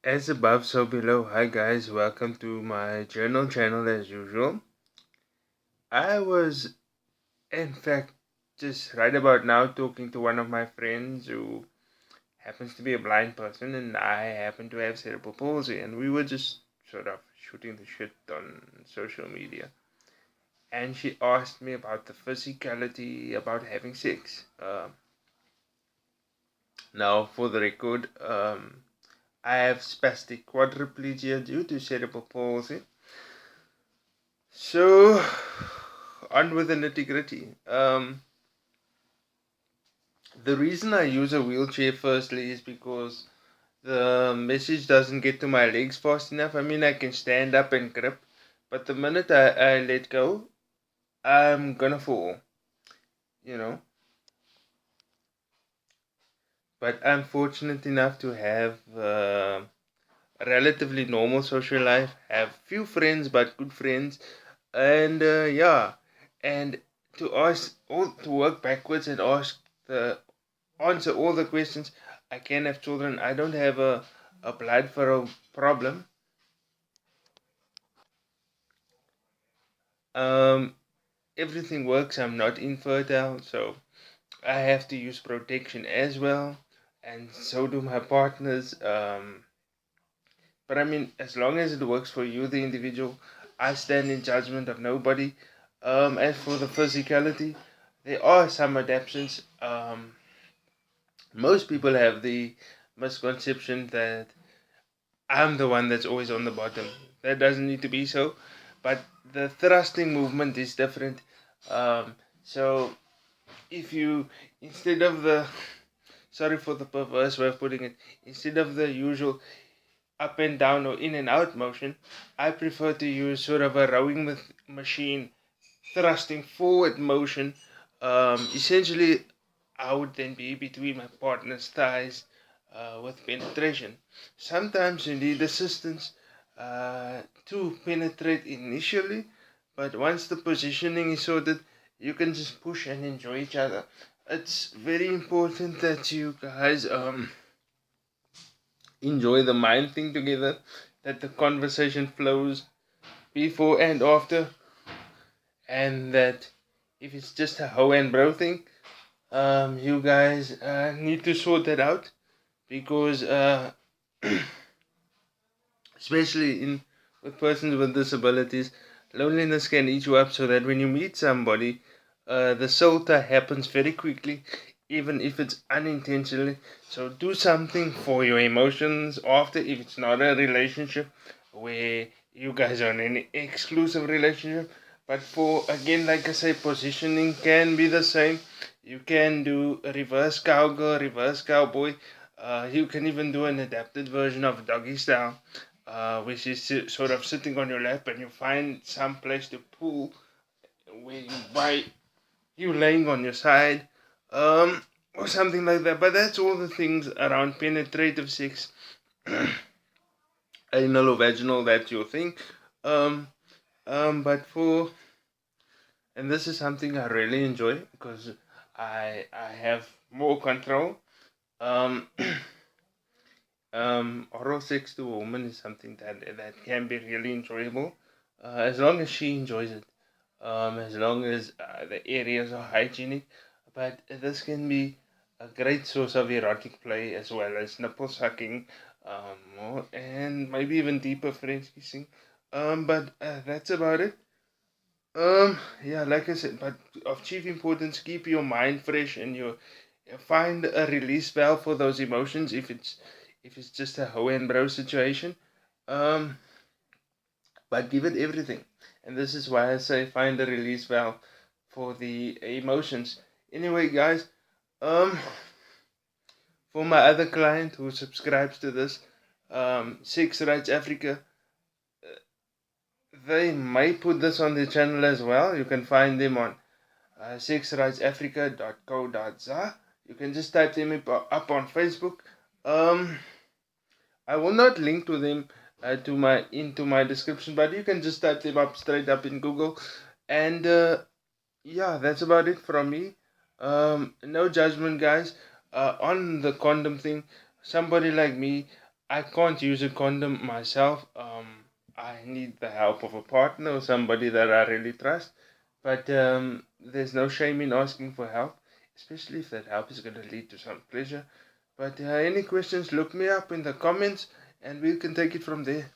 As above, so below. Hi guys, welcome to my journal channel as usual. I was, in fact, just right about now talking to one of my friends who happens to be a blind person, and I happen to have cerebral palsy, and we were just sort of shooting the shit on social media. And she asked me about the physicality about having sex. Now, for the record, I have spastic quadriplegia due to cerebral palsy. So, on with the nitty gritty. The reason I use a wheelchair firstly is because the message doesn't get to my legs fast enough. I mean, I can stand up and grip, but the minute I let go, I'm gonna fall, you know. But I'm fortunate enough to have a relatively normal social life, have few friends, but good friends, and yeah, and to work backwards and the answer all the questions. I can have children. I don't have a blood for a problem. Um, Everything works. I'm not infertile, so I have to use protection as well, and so do my partners. But I mean, as long as it works for you, the individual, I stand in judgment of nobody. As for the physicality, there are some adaptations. Most people have the misconception that I'm the one that's always on the bottom. That doesn't need to be so, but the thrusting movement is different. So if you, instead of the, sorry for the perverse way of putting it, instead of the usual up and down or in and out motion, I prefer to use sort of a rowing machine thrusting forward motion. Essentially, I would then be between my partner's thighs with penetration. Sometimes you need assistance to penetrate initially, but once the positioning is sorted, you can just push and enjoy each other. It's very important that you guys enjoy the mind thing together, that the conversation flows before and after, and that if it's just a hoe and bro thing, you guys need to sort that out because, especially in with persons with disabilities, loneliness can eat you up. So that when you meet somebody, the soul tie happens very quickly, even if it's unintentionally. So do something for your emotions after, if it's not a relationship where you guys are in an exclusive relationship. But for, again, like I say, positioning can be the same. You can do a reverse cowgirl, reverse cowboy. You can even do an adapted version of doggy style, which is sort of sitting on your lap and you find some place to pull where you, by you laying on your side, or something like that. But that's all the things around penetrative sex, anal or vaginal. That's your thing. Um, but for, and this is something I really enjoy because I have more control. Um, Oral sex to a woman is something that can be really enjoyable, as long as she enjoys it. As long as the areas are hygienic. But this can be a great source of erotic play as well as nipple sucking, and maybe even deeper French kissing. But that's about it. Yeah, like I said, but of chief importance, keep your mind fresh and you find a release valve for those emotions if it's just a hoe and bro situation. Um, but give it everything. And this is why I say find a release valve for the emotions. Anyway, guys, um, for my other client who subscribes to this, Sex Rights Africa, they may put this on their channel as well. You can find them on sexrightsafrica.co.za. You can just type them up on Facebook. Um, I will not link to them to my into my description, but you can just type them up straight up in Google. And yeah, that's about it from me. No judgment, guys. On the condom thing, somebody like me, I can't use a condom myself. I need the help of a partner or somebody that I really trust. But there's no shame in asking for help, especially if that help is going to lead to some pleasure. But any questions, look me up in the comments and we can take it from there.